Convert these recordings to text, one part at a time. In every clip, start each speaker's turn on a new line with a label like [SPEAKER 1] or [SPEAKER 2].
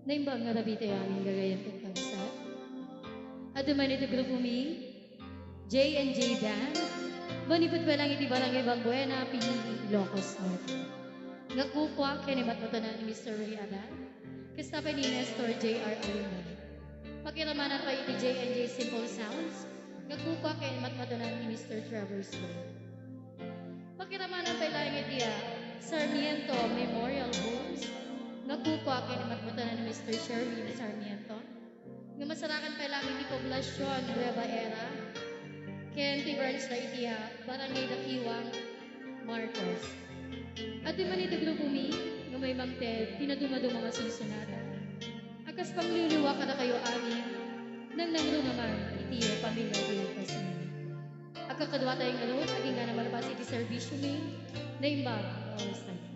[SPEAKER 1] Naimbang nga rabite amin gagayan kong kagsat. At duman ito grupo mi, J&J Band. Manipot pa lang iti barangay Balbuena, Pinili, Ilocos Norte. Nga kupwa kaya ni matmatanan ni Mr. Ray Adan. Kasama ni Nestor J.R. Alimay. Pakiramanan pa iti J&J Simple Sounds. Nga kupwa kaya ni matmatanan ni Mr. Trevor Slow. Pakiramanan pa ilang iti Sarmiento Memorial Homes. Nga kupwa kaya ni matmatanan ni Mr. Sherwin Sarmiento. Nga masarakan pa ilang iti Poblacion Nueva Era. Ken ti Burns na iti Barangay Dakiwang Marcos. At di man ito grupo mi, nga may magted, tinadumado mga sunsunada. Akas pangluluwa ka na kayo amin, nang nangro naman iti pamilya di kasi. Agkakadwa tayong alun, aging nga naman pas iti servisyo mi, na imbag, always time.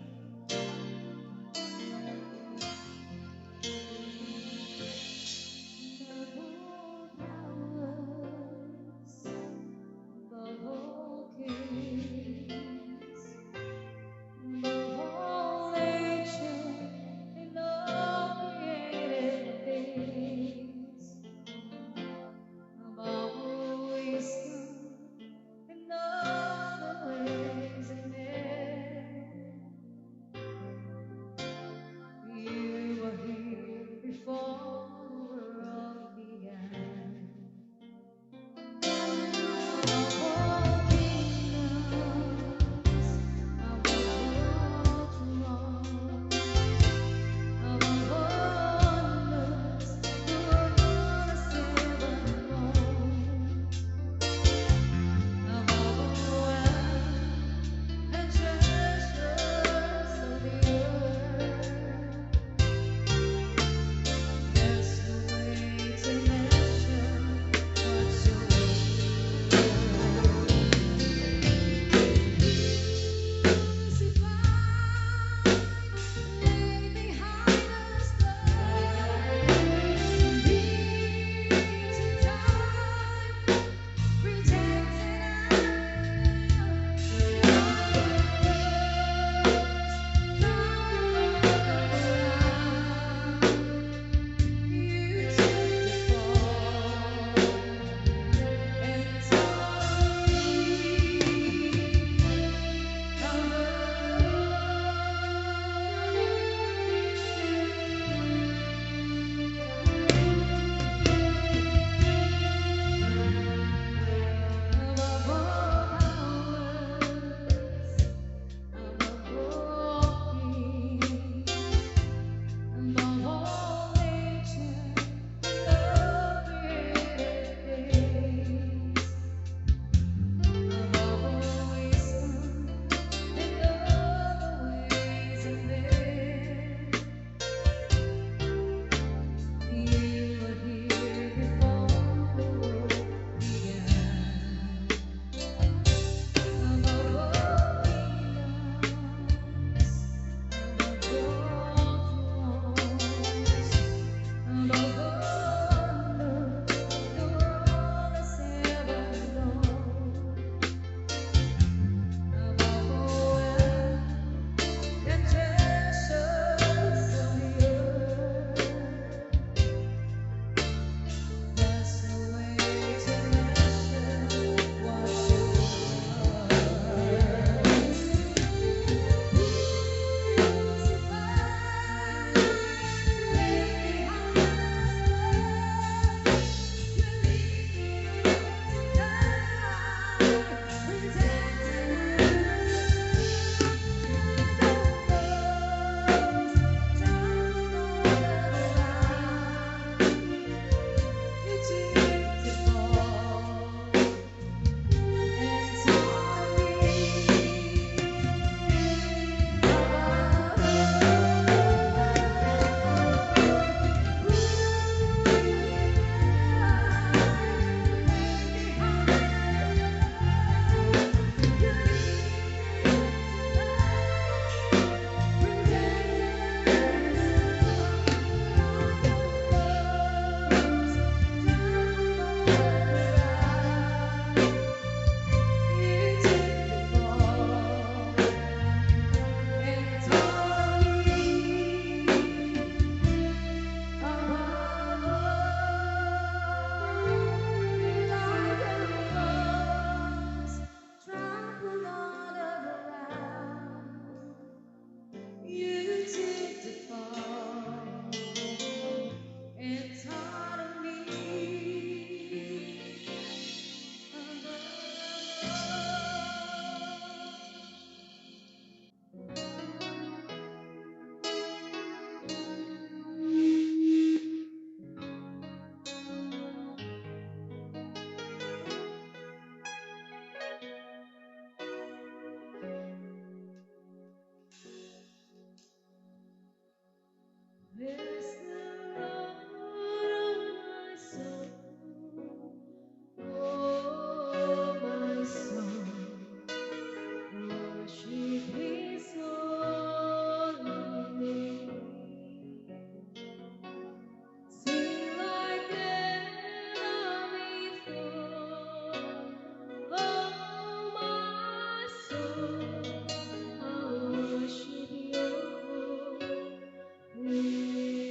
[SPEAKER 1] Bless the Lord, oh my soul, oh my soul, worship His holy name. Sing like never before, oh my soul, I worship Your holy name.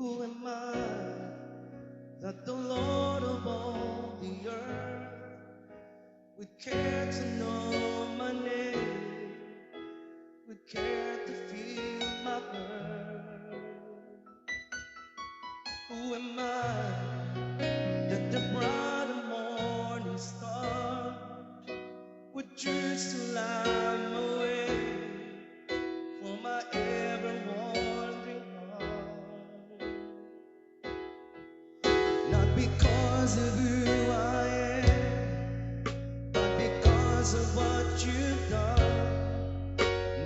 [SPEAKER 2] Who am I that the Lord of all the earth would care to know my name, would care to feel my birth? Who am I that the bright and morning star would choose to light my way for my ever wandering heart? Not because of who I am, but because of what you've done.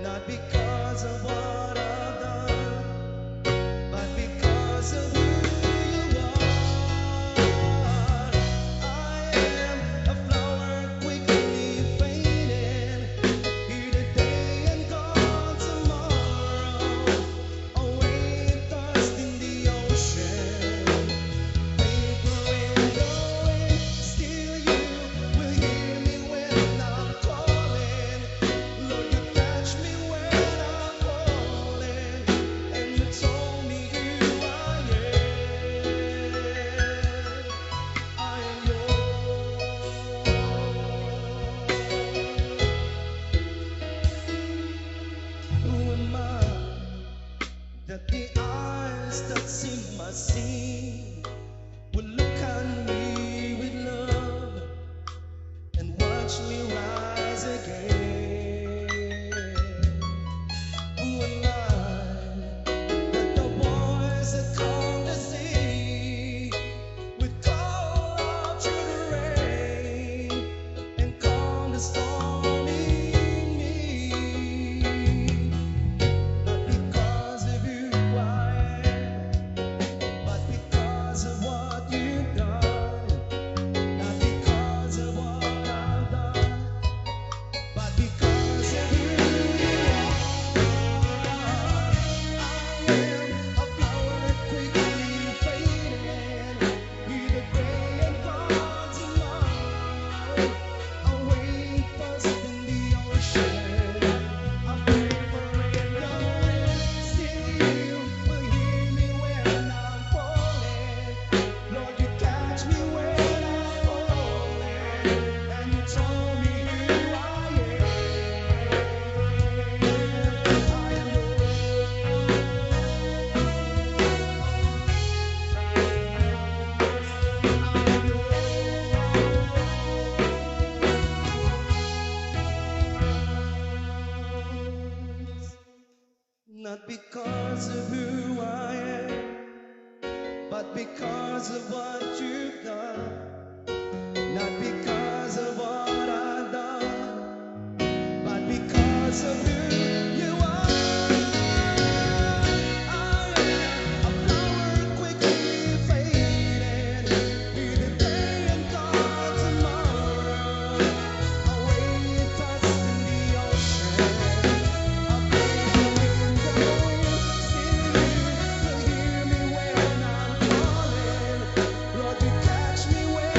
[SPEAKER 2] Not because of what I've done, but because of who you are. I am a flower quickly fading, here today and gone tomorrow. A wave tossed in the ocean, paper in the wind. Still you will hear me when I'm calling. Lord, you catch me when I'm falling, and you told me who I am. I am yours. Who am I that the eyes that see my sin will look at me with love and watch me rise again? Who am I that the boys that come to see would call out to the rain and calm the storm in me? Not because of who I am, but because of what you've done. Not because of what I've done, but because of who you are. I am a flower quickly fading, either gray and gone tomorrow. A wave tossed in the ocean, a paper in the wind. Still you will hear me when I'm falling. Lord, you catch me when I'm falling, and you told me who I am. I am yours. Not because of who I am, but because of what you've done. Not because of what I've done, but because of who you are. I am a flower quickly fading, here today and gone tomorrow. A wave tossed in the ocean, a paper in the wind. Still you will hear me when I'm calling. Lord, you catch me when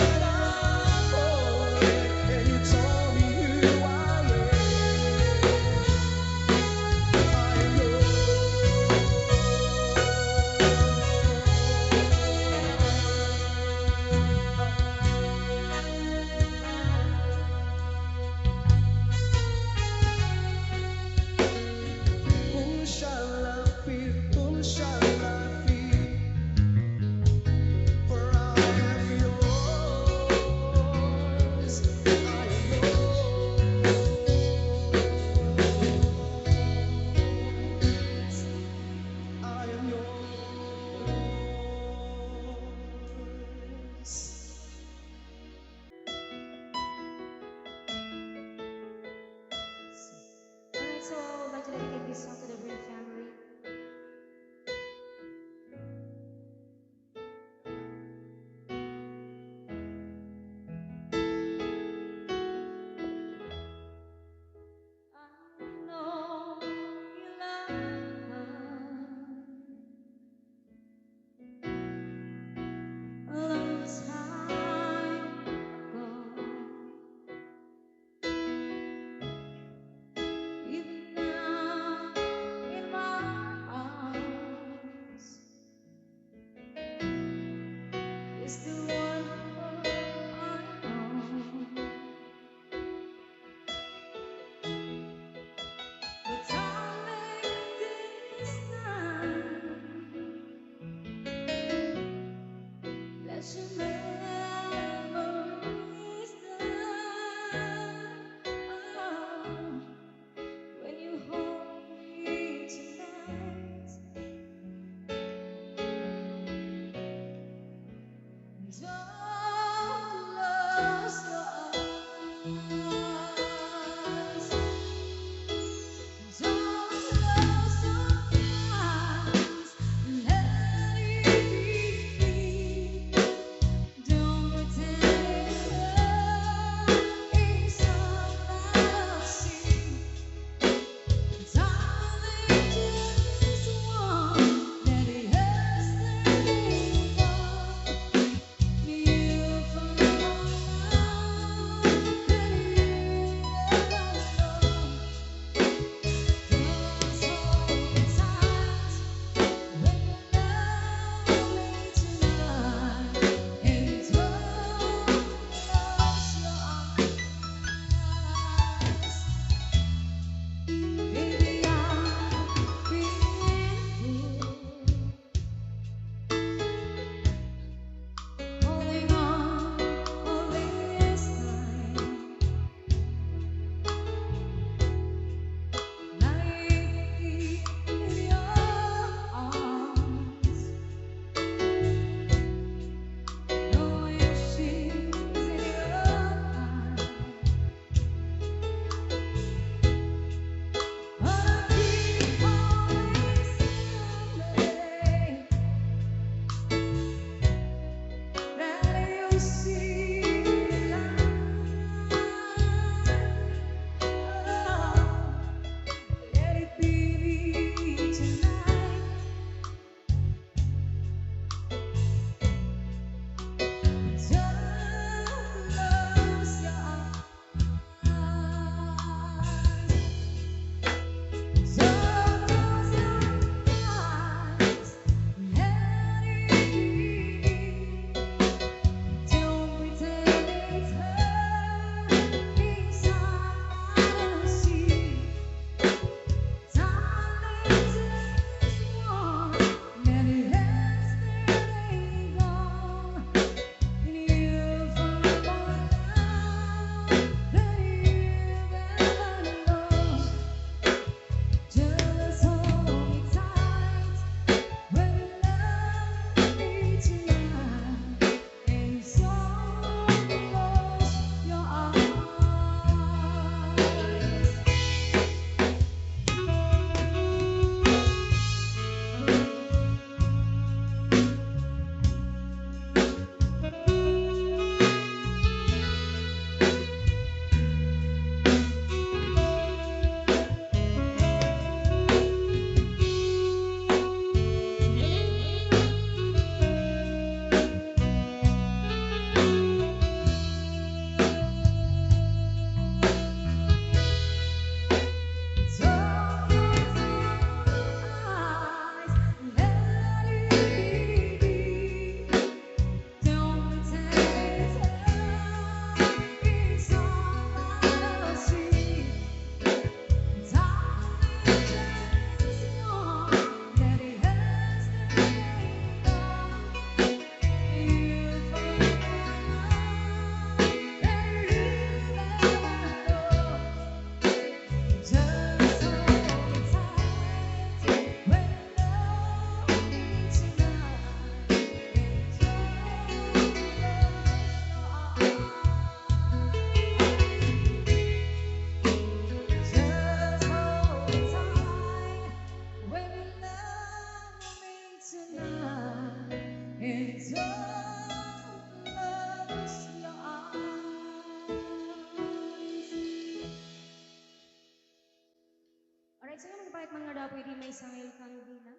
[SPEAKER 1] nga daw pwede may sangil kanila.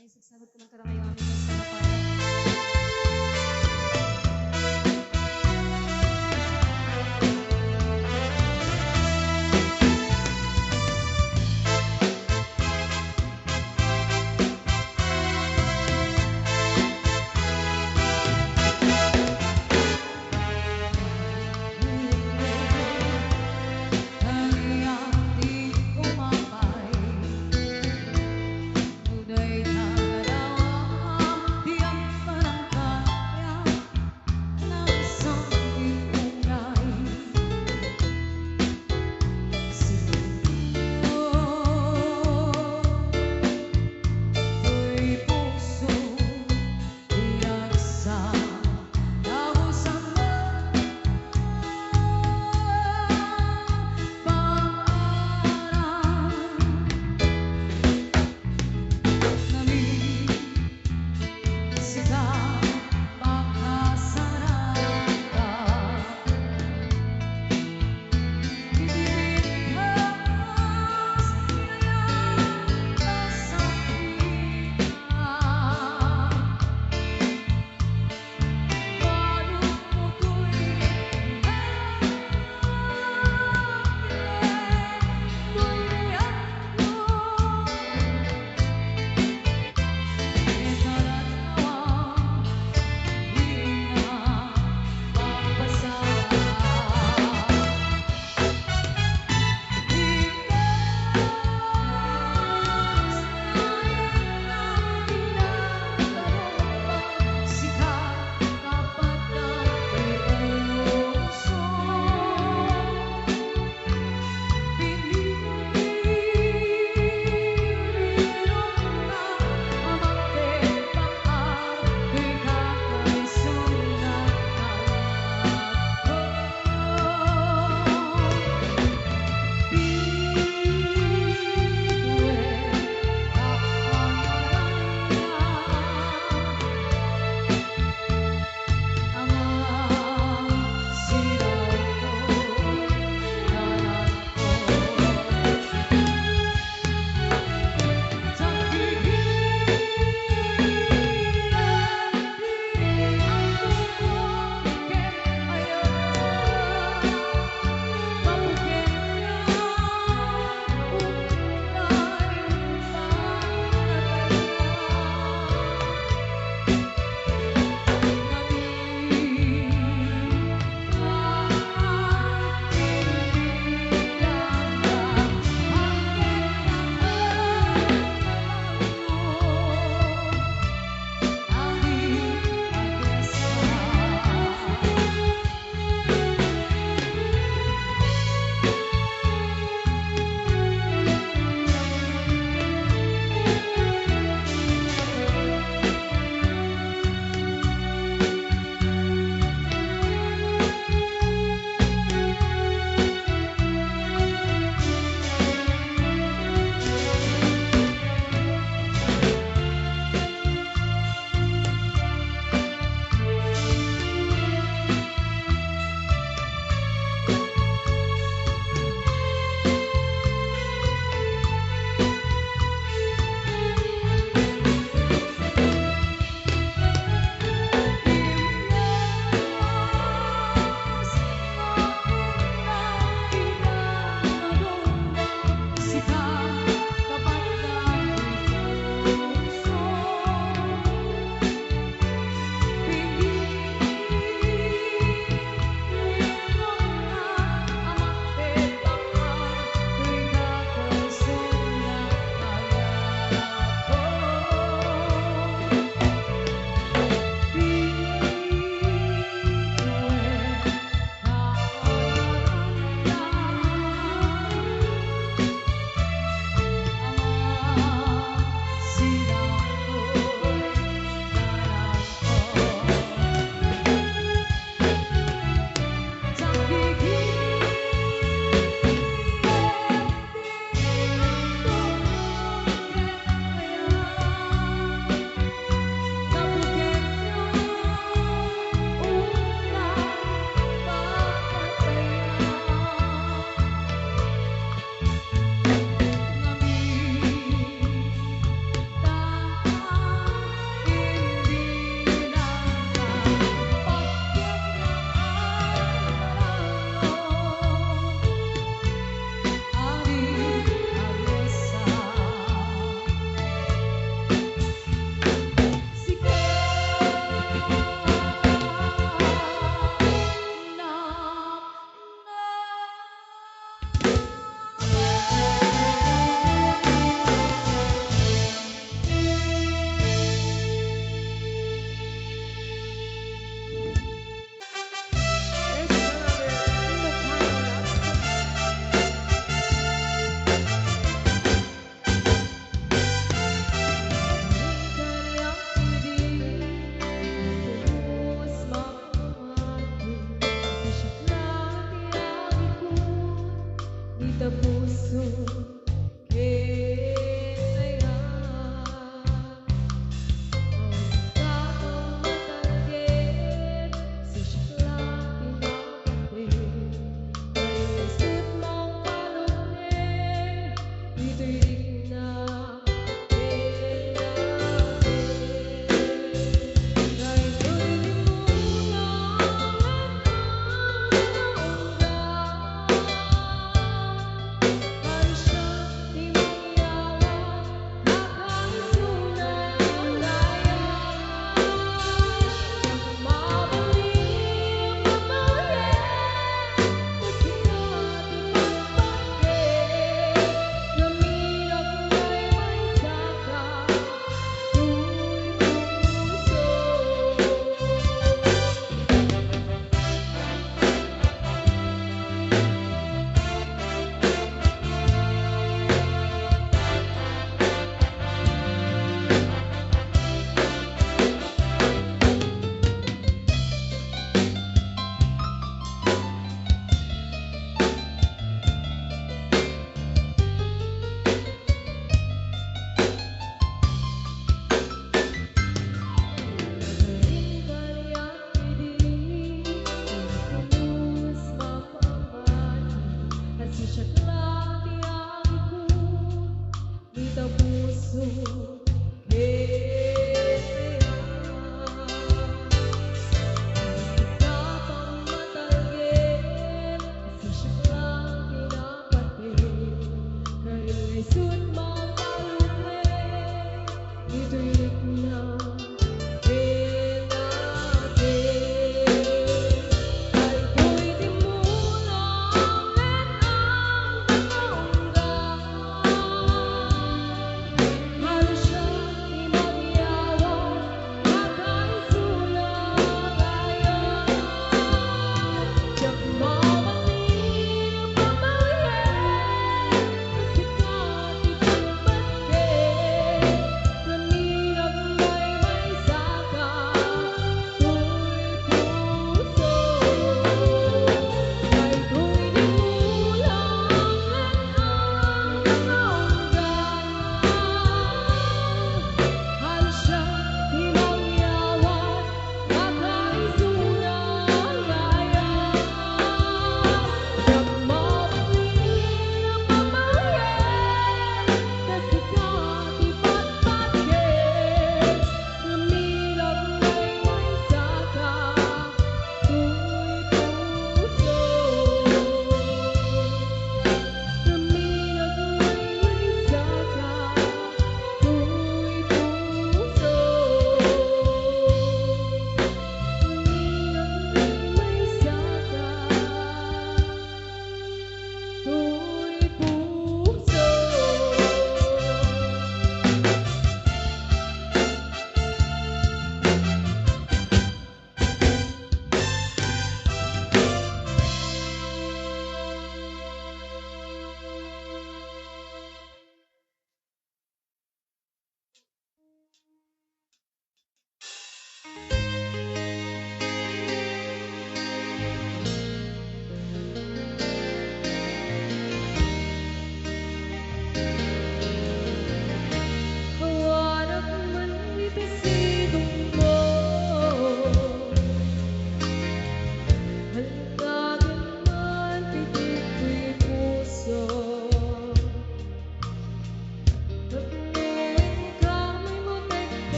[SPEAKER 1] Ay, sasagot ko man karang kayo aming masalapan.
[SPEAKER 3] Uday na daw ang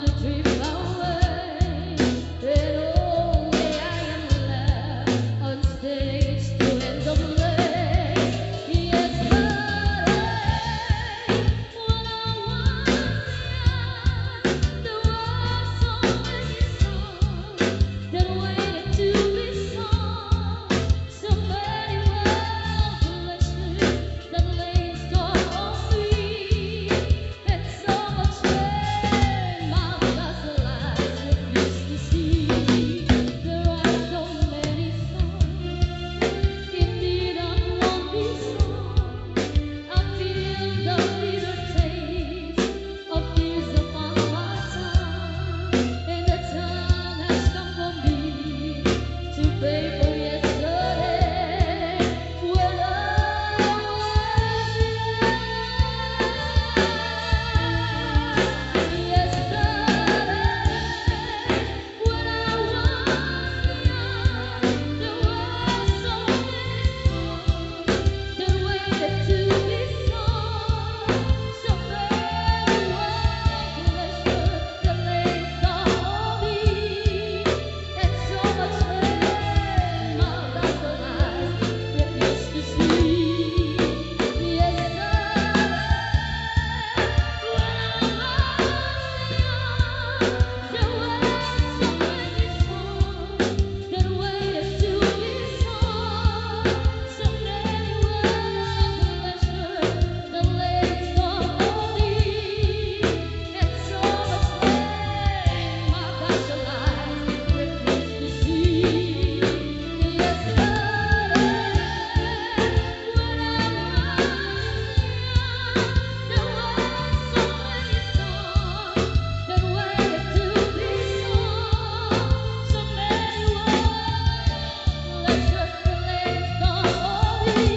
[SPEAKER 1] to drift away, and only I am left on stage to end the play. Yesterday, when I was young, there were so many songs that waited to be sung. So many words that lay in store for me, and so much pain my dazzled eyes refused to see. There are so many songs, indeed one this song. I feel the bitter taste of tears upon my tongue, and the time has come for me to pay for yesterday. When I was young, yesterday, when I was young, there were so many songs that waited to be sung. So many words that lay in store for me, and so much pain my dazzled eyes refused to see. Yesterday, when I was young, there were so many songs that waited to be sung. So many words that lay in store for me, and so much pain my dazzled eyes refused to see. Yesterday, when I was young, there were so many songs that waited to be sung. So many words that lay in store for me,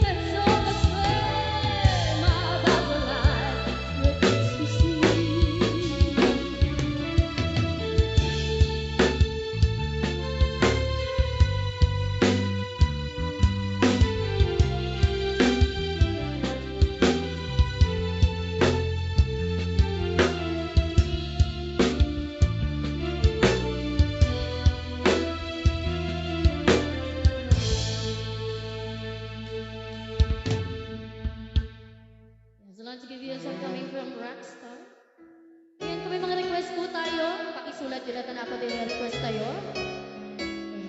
[SPEAKER 1] and so much pain my dazzled eyes refused to see. Yes, I'd like to give you a song coming from Rockstar. Ayan, kung may mga request po tayo, pakisulat nyo na ako din yung request tayo.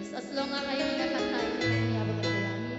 [SPEAKER 1] Yes, as long nga kayo nakakanta, niyabot ang kayani.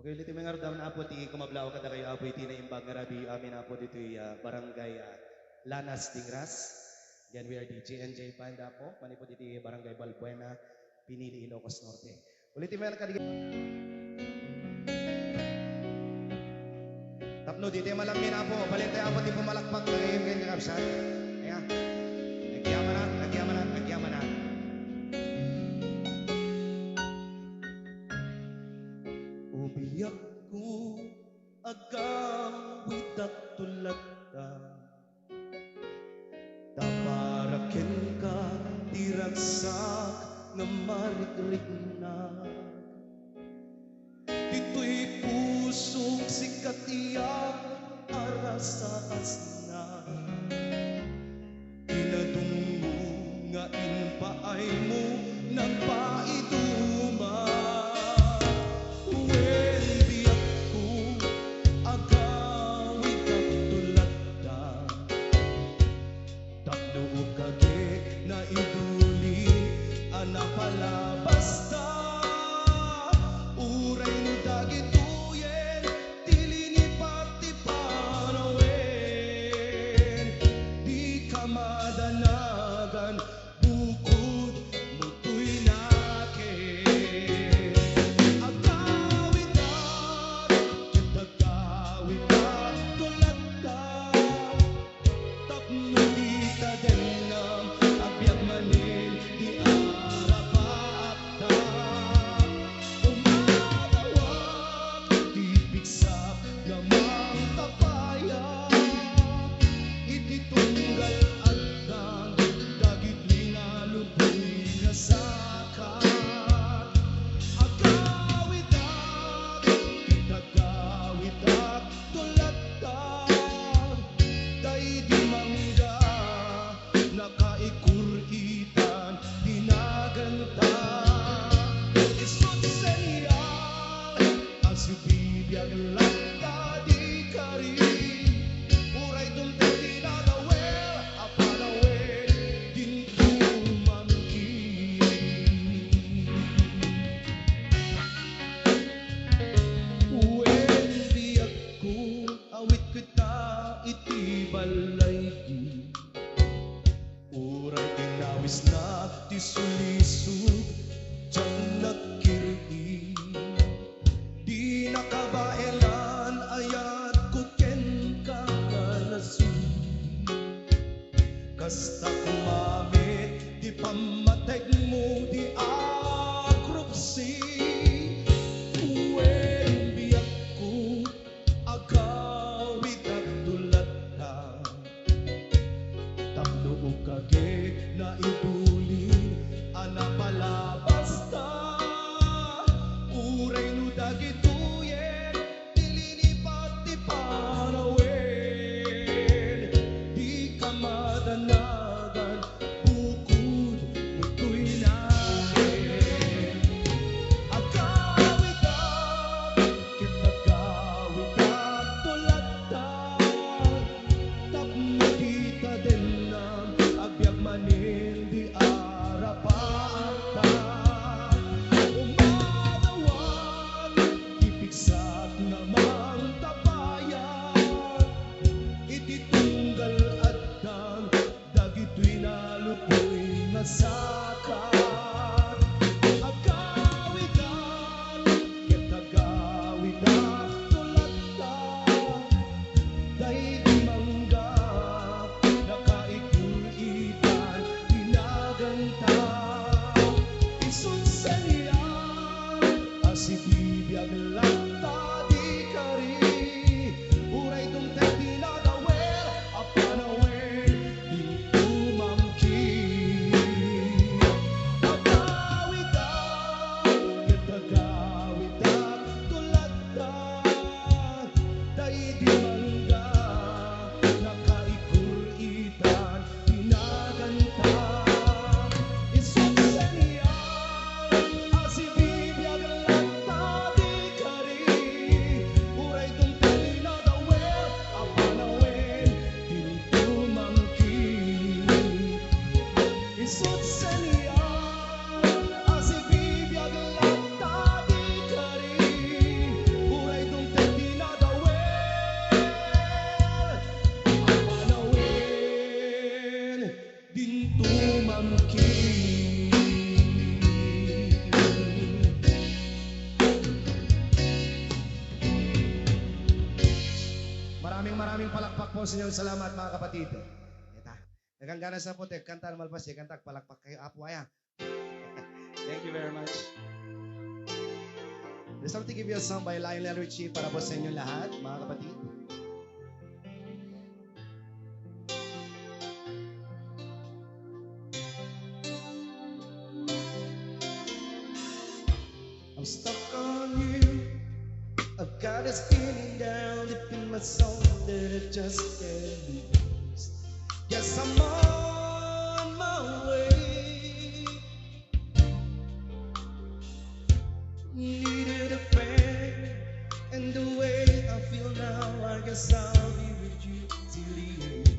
[SPEAKER 3] Okay, ulit yung mga rodam na apo ti kumablaw kada kayo apo iti na imbag nga rabi amin apo dito barangay Lanas Dingras. Again, we are the J&J Panda po. Manipod iti barangay Balbuena, Pinili, Ilocos Norte. Ulit yung mga kadigit. Tapno, dito yung malangmin apo. Balintay apo ti pumalakpak na ngayon ganyan kakabsat. Ayan. Nagyaman na.
[SPEAKER 2] Umiyak ko agawit at tulata Taparaken ka tiragsak na marigrig na Dito'y pusong sikat iyak arasaas na Pinadungo nga inpaay mo nagpaiduma Basta uray no dagituyen tilinipat ti panawin di ka madanagan bukod mutoy nakin agawitan kitagawitan tulatan tapno kita denam abiyag manin di Sulisog dyan nagkiri Di nakabaelan ayat ko ken kakalasin Kasta kumamit di pamatay mo di agrupsi Uwen biyak ko agawit at tulatan Tapno o kage na iduli Anapala basta uray no dagituyen tilinipat ti panawin di ka madanagan bukod mutoy nakin agawitan kitagawitan tulatan tapno kita denam agbyag manin di Sakat agawitan kitagawitan tulatan day di mangga nakaikulitan pinaganta isod sa niya asibibiyag lanta di kari uray dumtay tinagawel apanawin di tumangkin tumangkin. Maraming palakpak po sa inyong salamat mga kapatid. Eta, naganggana sa puti, kanta naman pa siya, kanta, palakpak kayo, apo aya.
[SPEAKER 3] Thank you very much.
[SPEAKER 2] There's something to give you a song by Lionel Richie para po sa inyong lahat, mga kapatid. I'm stuck on you. I've got this feeling down deep in my soul that I just can't lose. Yes, I'm on my way. Needed a friend, and the way I feel now, I guess I'll be with you till the end.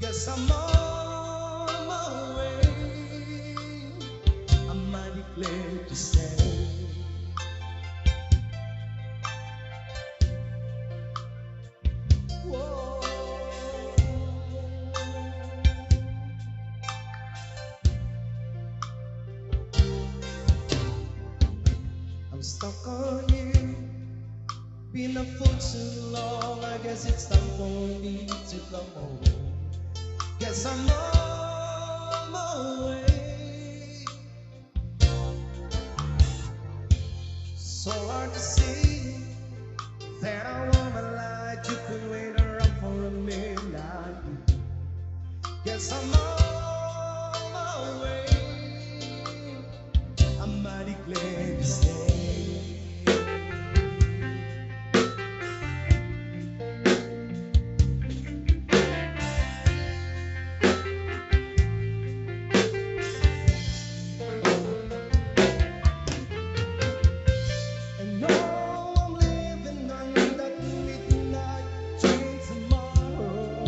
[SPEAKER 2] Yes, I'm on my way. I'm mighty glad to say. Whoa. I'm stuck on you. Been a fool too long. I guess it's time for me to come home. Guess I'm on my way. So hard to see that a woman like you could wait around for a man like you. Guess I'm on my way. I'm mighty glad to stay. And now I'm living on that midnight train tomorrow.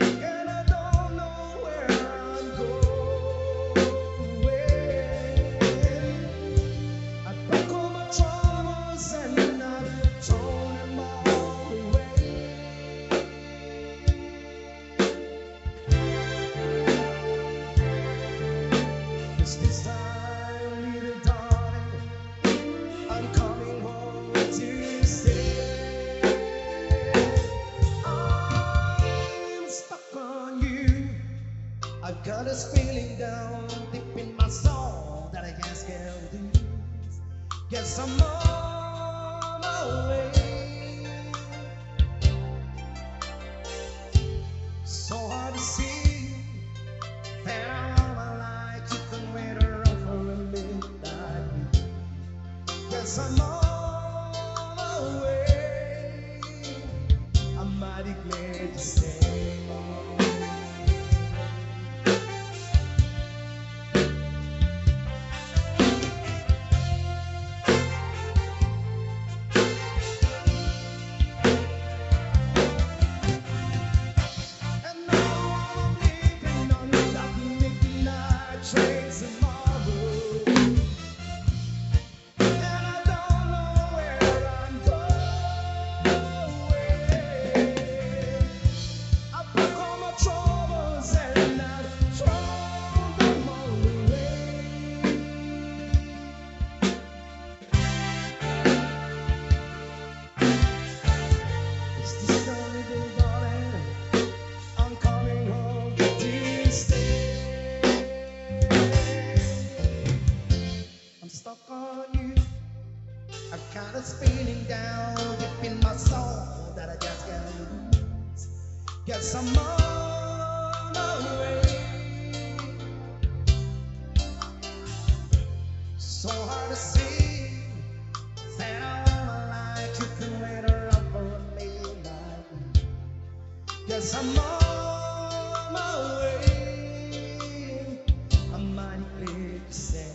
[SPEAKER 2] And I don't know where I'm going. I broke all my troubles and I've thrown them all away. 'Cause this time, little darling, I'm coming home to stay. I'm stuck on you. I've got this feeling down deep in my soul that I just can't lose. Guess I'm on my way. So hard to see that all my life you can wait around for a midnight. Guess I'm on my way. I'm mighty glad to stay. And now I'm living on that midnight train tomorrow. And I don't know where I'm going. I broke all my troubles and I've thrown them all away. It's the story, little darling. I'm coming home to stay. I'm stuck on you. I've got this feeling down deep in my soul that I just can't lose. Guess I'm on my way. So hard to see that all my life you can wait around for a midnight. Guess I'm on my way. I'm mighty glad to say.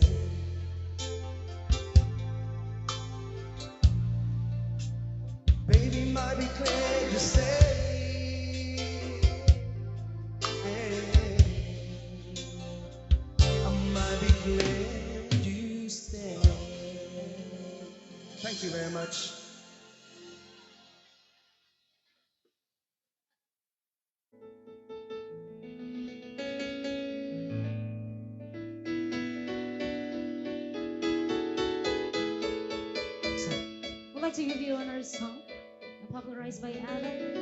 [SPEAKER 2] Baby, might be glad to stay. I might be glad you stay. Thank you very much.
[SPEAKER 1] like to give you another song popularized by Alan.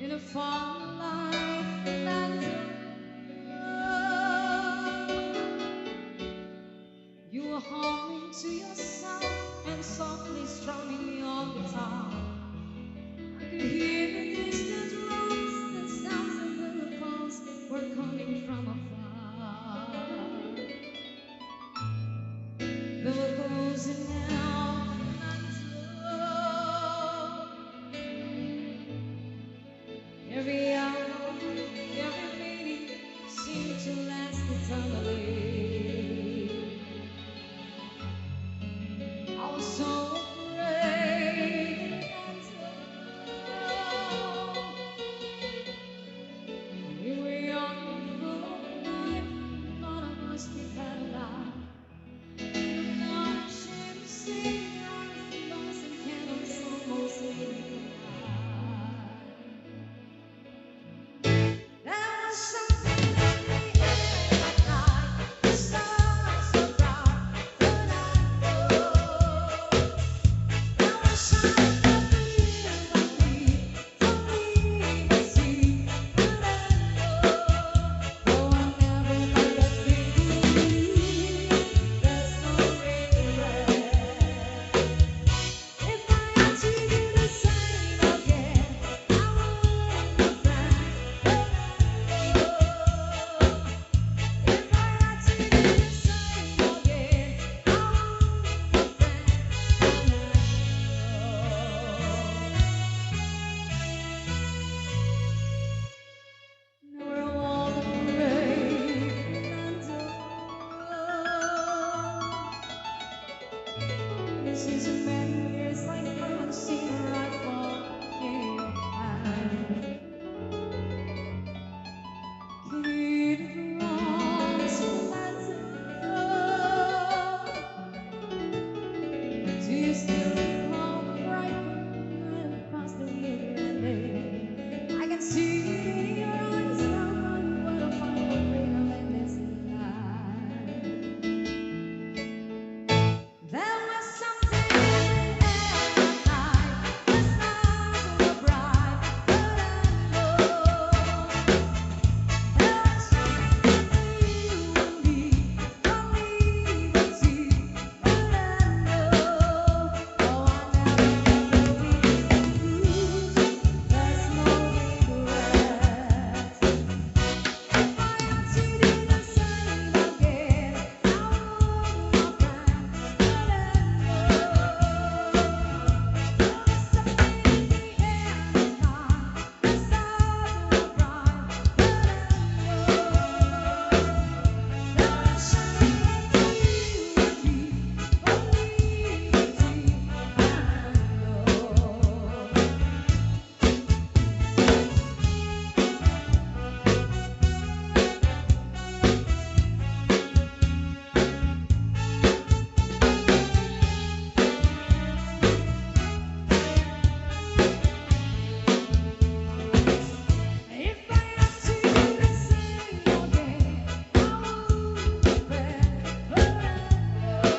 [SPEAKER 1] In a far life land, you were humming to yourself and softly strumming on the guitar. I could hear the distant drums, the sounds of little calls were coming from afar. They were closing now and slow. Every hour, every minute seemed to last eternally. I was so afraid and so. We were young and full of life, none of us prepared a lot. Not ashamed to say our lost and candles almost made me cry. There was something in the air that night. The stars so bright, but I know there was something that we don't even see. But I know, though I never let us be. There's no regret. If I had to do the same again, I wouldn't look back. But I know, if I had to do the same again, I wouldn't look back. But I know. Now we're all afraid and this is many years like I've seen a rifle in your hand. Kid wrongs do you still recall the bright moon across the river lake? I can see it in your eyes now, but I'll find a freedom in this life. There was something in the air that night. The stars were bright, but I know there was something between you and me, only we see. But I know, though I never let we lose. There's no regret. If I had to do the same again, I wouldn't look back. But I know there was something in the air that night. The stars were bright, but I know there was something between you and me, only we see. If I had to do the same again, I wouldn't look back. But I know,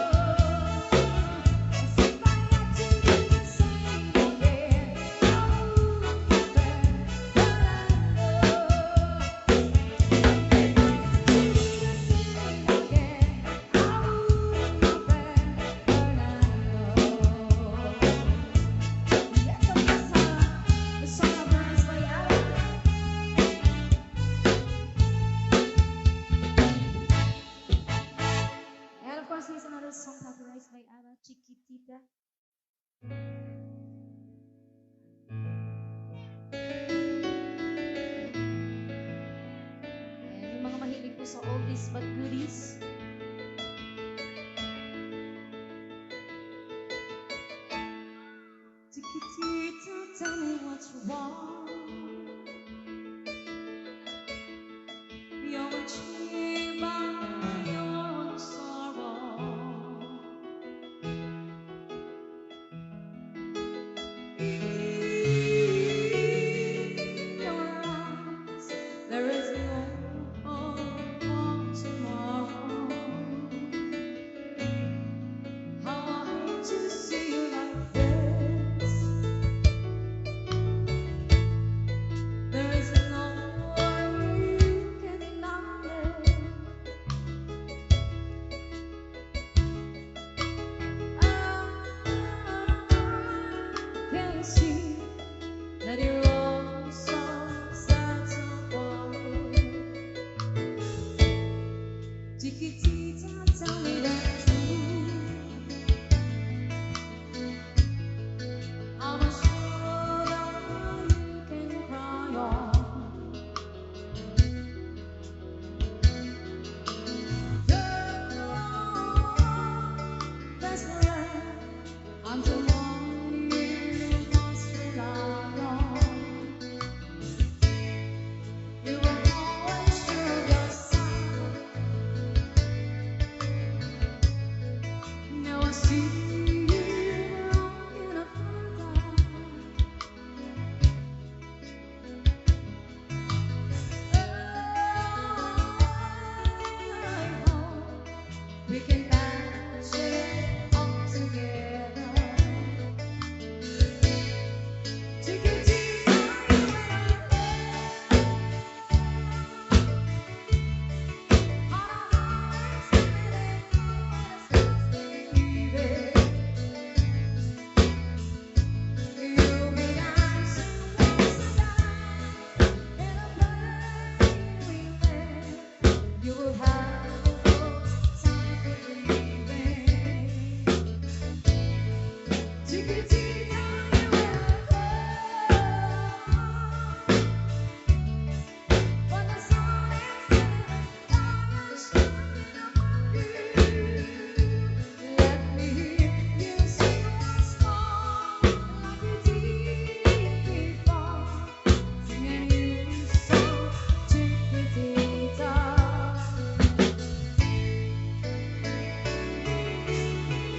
[SPEAKER 1] if I had to do the same again, I wouldn't look back. But I know, if I had to do the same again, I wouldn't look back. But I know. Yes, of course, the song of Burns by Alan. And of course, here's another song popularized by Ava, Chiquitita. And yung mga mahilig po sa oldies but goodies. Chiquitita, tell me what you want.
[SPEAKER 4] I'm the one you must rely on. You will always show your side. Now I see you wrong in a paradise. I hope we can patch it all together. Take a deep you will have time for leaving. Take a deep when the sun is shining on you. Let me hear you sing once more, like you did before. Sing a new song, chiquitita.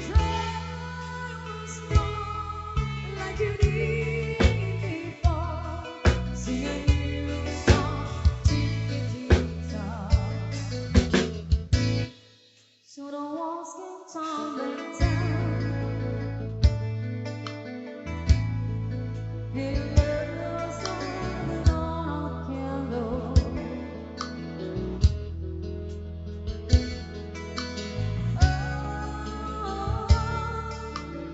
[SPEAKER 4] Try once more, like you did before. Sing a new song, chiquitita. So the walls keep tumbling down, and there's only on a candle. Oh,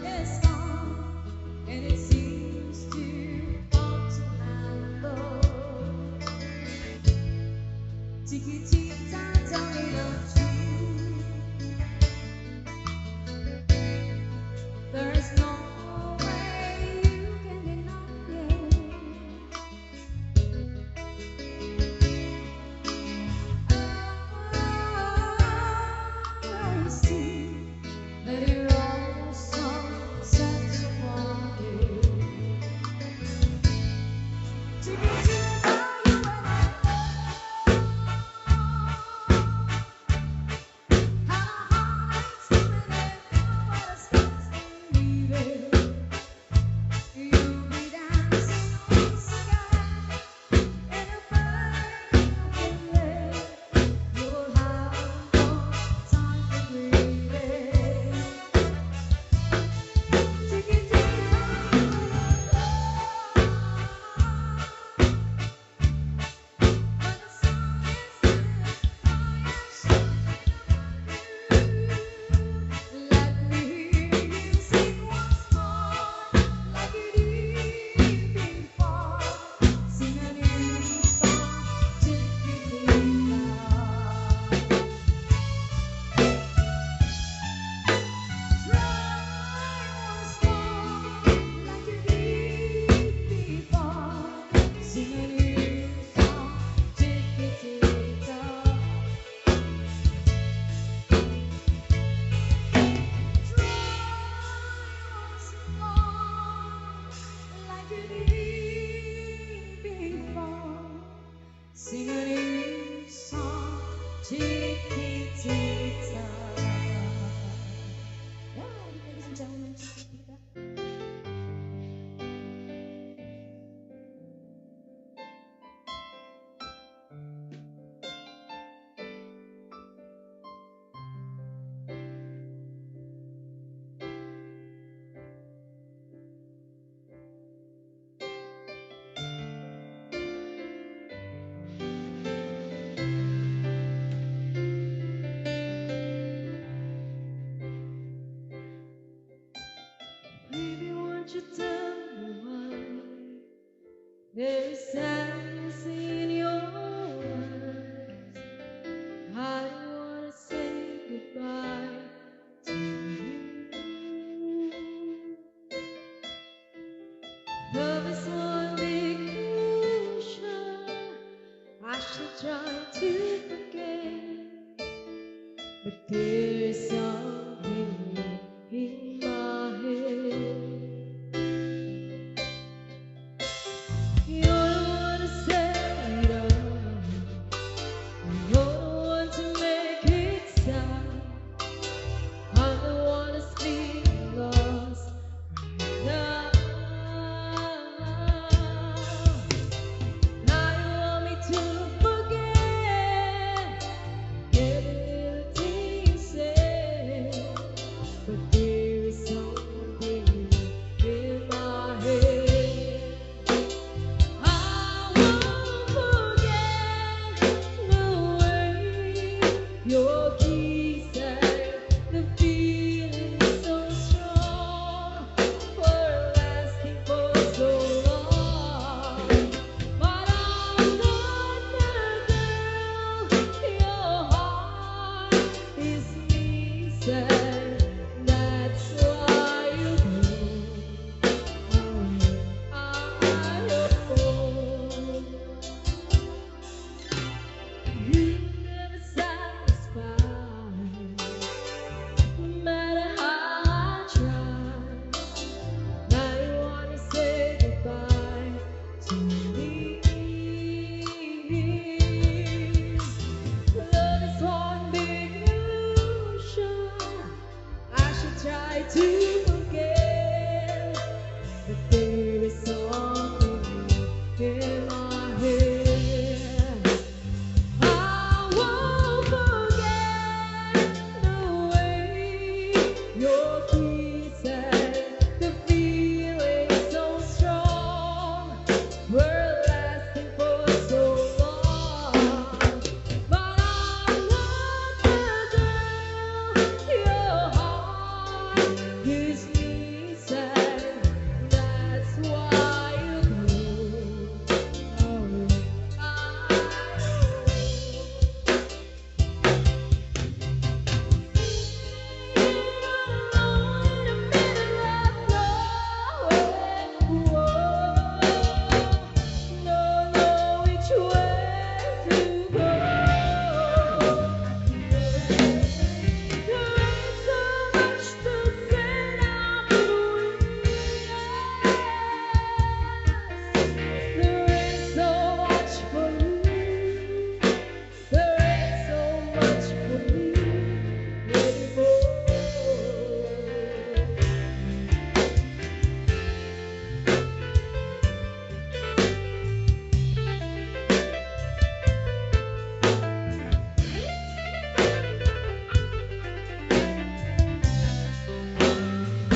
[SPEAKER 4] it's gone, and it seems too hard to handle. Chiquitita, tell me the truth. There's no way you can deny it. I see that you're also such a wonder. Chiquitita, you and I had a heart swimming in what a space leaving. You'll be dancing once again in a burning way. You'll have no time for grieving. Chiquitita, when the sun is let me hear you sing once more, like you did before. Sing a new song, Chiquitita. Try once more, like you did before. Sing a new song, Chiquitita. Try once more, like you did before. Sing a new song, Chiquitita. Yeah, ladies and gentlemen, Chiquitita. Baby, won't you tell me why there is sadness in your eyes? I wanna say goodbye to you. Love is one big ocean. I should try to forget, but there is something in my head. you again. But there is something in my head. I won't forget the way your kisses, the feeling so strong, were lasting for so long. But I'm not the girl your heart gives me sad. That's why you go. Oh, I don't know which way to go. There is so much to say now, but there is so much for you. There ain't so much for me anymore.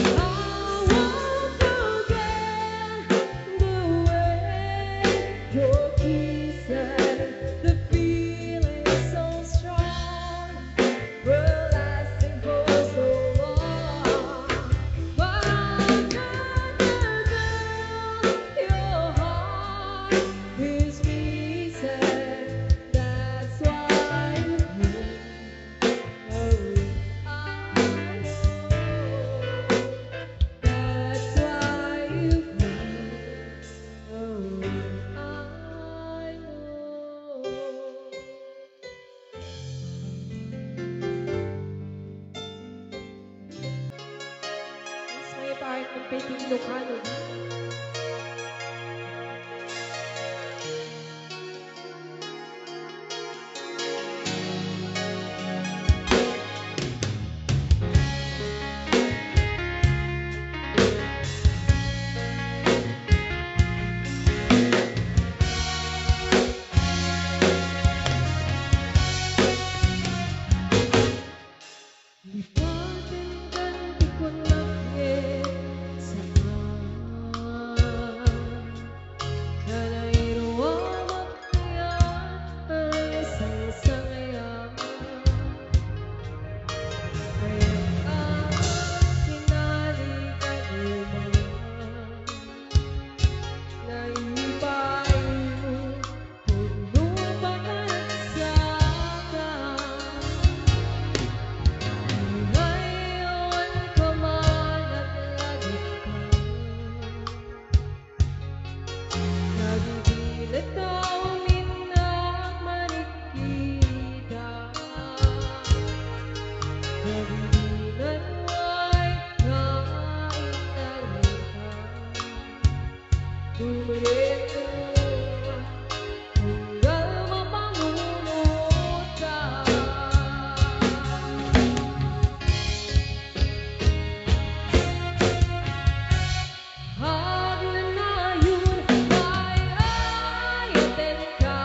[SPEAKER 4] I won't forget the way your kisses, the feeling so strong, were lasting for so long. But I'm not the girl your heart gives me sad. That's why you go. Oh, I know. That's why you go. Oh, I know. Mas may part ng Peking Ilocano. Lipatin ganti ko langit saan kanairuan kaya ay isang sangayan. Kaya hinalikan naman na ipain kung lupakan sa akin. Ngayon ka man at lagi kang nagigilit na uminak marikita. Nagigilan ay kain na rin Dumiretso hanggang mapamunot ka. Hanggang na yun ay ayatin ka.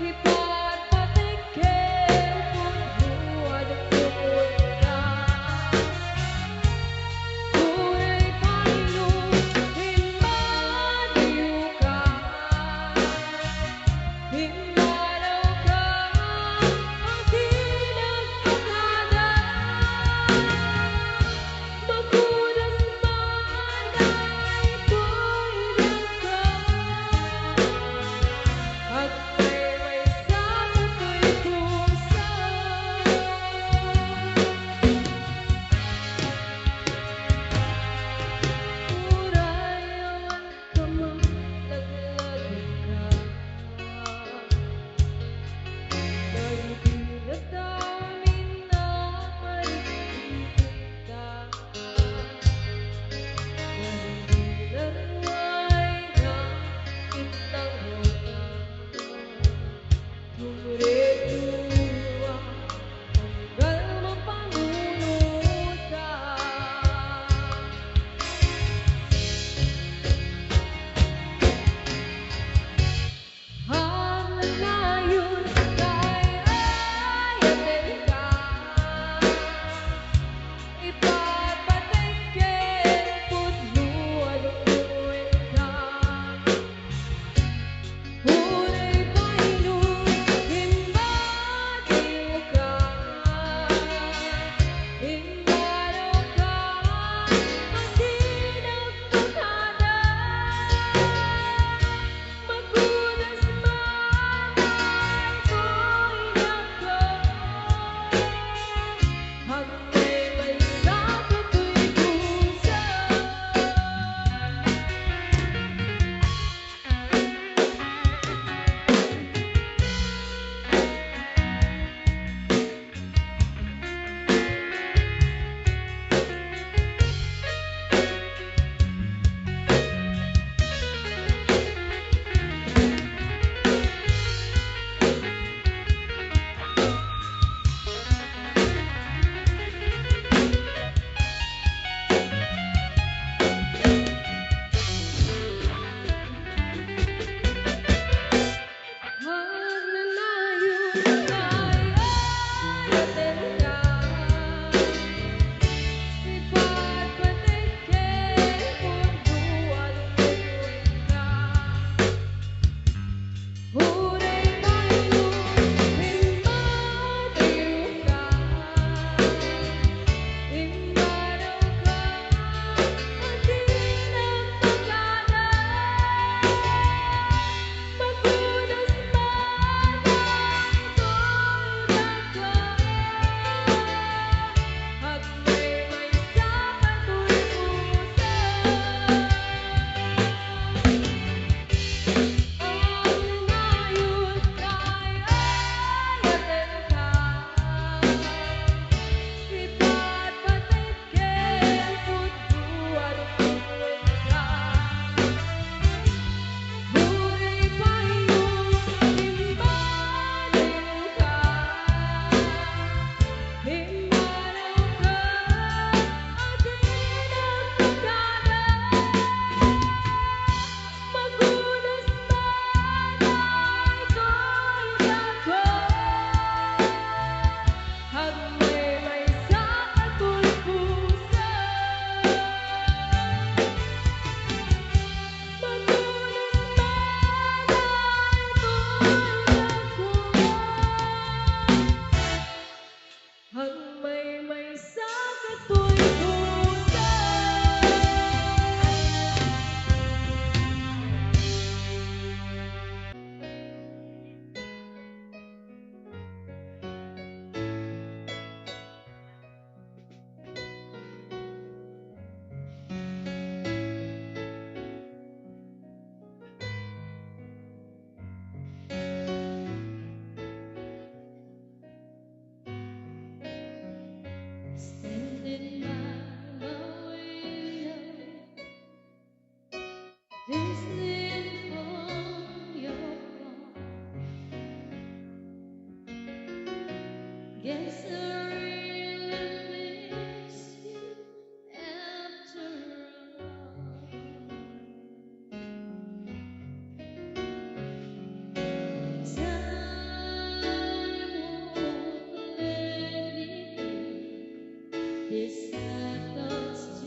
[SPEAKER 4] Ipagpatikin kung buwan ang pumunta. Tunay Panginoon, Ipapatikin putlu aluin ka. Hulay painu himbadiw ka. Himbadaw ka ang di nagpakada. Magunas man ay ko'y nako. Hangay may sakato'y puso. Magnanayos ay ayatin ka. Ipapatikin putlu aluin ka. Hulay painu himbadiw ka. Himbadaw ka ang di nagpakada. Magunas man ay ko'y nako. Hangay may sakato'y puso. Ang nayos ay ayatin ka. Ipapatikin putlu aluin ka. Hulay painu himbadiw ka. Himbadaw ka ang di nagpakada. Magunas man ay ko'y nako. Hangay may sakato'y puso. Magunas man ay ko'y nako. Hangay may sakato'y puso.
[SPEAKER 1] Standing by the window, listening for your call. Guess I really miss you after all. Time won't let me be. These sad thoughts